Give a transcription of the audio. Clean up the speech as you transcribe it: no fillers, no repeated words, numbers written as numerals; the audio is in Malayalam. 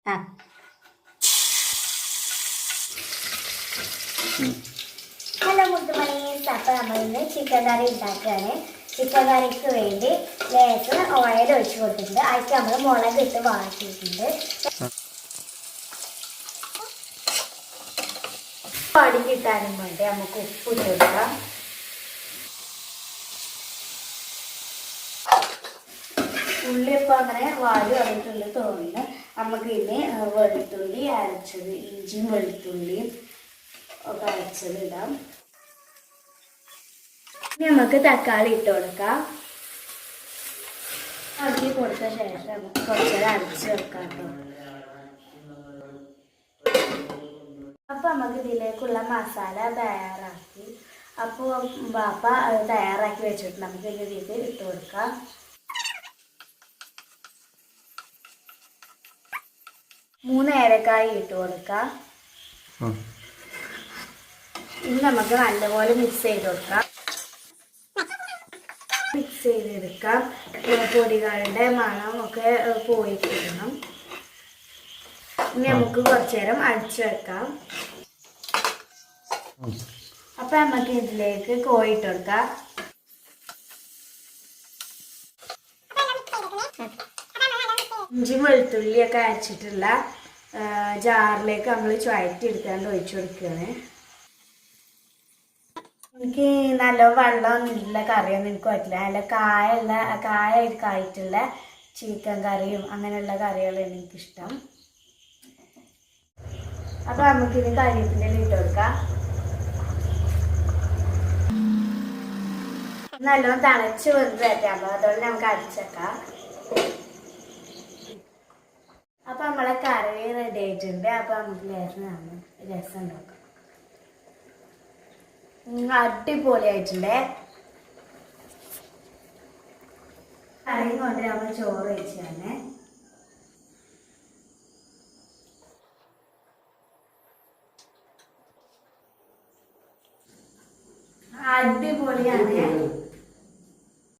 ആ ഹലോ മുത്തുമണീസ്, അപ്പോൾ നമ്മളിന്ന് ചിക്കൻ കറി ഉണ്ടാക്കുകയാണ്. ചിക്കൻ കറിക്ക് വേണ്ടി ലേശം ഓയിൽ ഒഴിച്ച് കൊടുത്തിട്ടുണ്ട്. അതിലേക്ക് നമ്മൾ മുളക് ഇട്ട് വാട്ടിയിട്ടുണ്ട്. പാടി കിട്ടാനും വേണ്ടി നമുക്ക് ഉപ്പ് ഇട്ട് കൊടുക്കാം. ഉള്ളി ഇപ്പോൾ അങ്ങനെ വാടി വന്നിട്ടുണ്ട് തോന്നുന്നു. നമുക്ക് ഇനി വെളുത്തുള്ളി അരച്ചത്, ഇഞ്ചിയും വെളുത്തുള്ളിയും ഒക്കെ അരച്ചത് ഇടാം. ഇനി നമുക്ക് തക്കാളി ഇട്ട് കൊടുക്കാം. ആക്കി കൊടുത്ത ശേഷം നമുക്ക് കുറച്ചേരം അരച്ച് വെക്കാം കേട്ടോ. അപ്പൊ നമുക്ക് ഇതിലേക്കുള്ള മസാല തയ്യാറാക്കി. അപ്പോൾ ബാപ്പ തയ്യാറാക്കി വെച്ചിട്ട് നമുക്ക് ഇതിലേക്ക് ഇട്ട് കൊടുക്കാം. മൂന്ന് ഏലക്കായി ഇട്ട് കൊടുക്കാം. ഇനി നമുക്ക് നല്ലപോലെ മിക്സ് ചെയ്ത് കൊടുക്കാം. മിക്സ് ചെയ്തെടുക്കാം. പൊടികളുടെ മണം ഒക്കെ പോയിട്ടിടണം. ഇനി നമുക്ക് കുറച്ചു നേരം അടിച്ചു വെക്കാം. അപ്പൊ നമുക്ക് ഇതിലേക്ക് കോഴി ഇട്ട് കൊടുക്കാം. ഇഞ്ചി വെളുത്തുള്ളിയൊക്കെ അരച്ചിട്ടുള്ള ജാറിലേക്ക് നമ്മൾ ചുവറ്റി എടുക്കാണ്ട് ഒഴിച്ചു കൊടുക്കുകയാണ്. എനിക്ക് നല്ല വെള്ളമൊന്നുമില്ല കറിയൊന്നും എനിക്ക് പറ്റില്ല. നല്ല കായിട്ടുള്ള ചിക്കൻ കറിയും അങ്ങനെയുള്ള കറികളാണ് എനിക്കിഷ്ടം. അപ്പോൾ നമുക്കിത് കരിവേപ്പില ഇട്ട് കൊടുക്കാം. നല്ലോണം തണച്ച് വെന്ത് വരട്ടെ. അപ്പോൾ അതുകൊണ്ട് നമുക്ക് അടിച്ചേക്കാം. അപ്പോൾ നമ്മളെ കറി റെഡി ആയിട്ടുണ്ട്. അപ്പോൾ നമുക്ക് രസം ഉണ്ടാക്കാം. അടിപൊളിയായിട്ടുണ്ടേ. കറിയും കൊണ്ട് നമ്മൾ ചോറ് വെച്ചാണ്. അടിപൊളിയാണ്.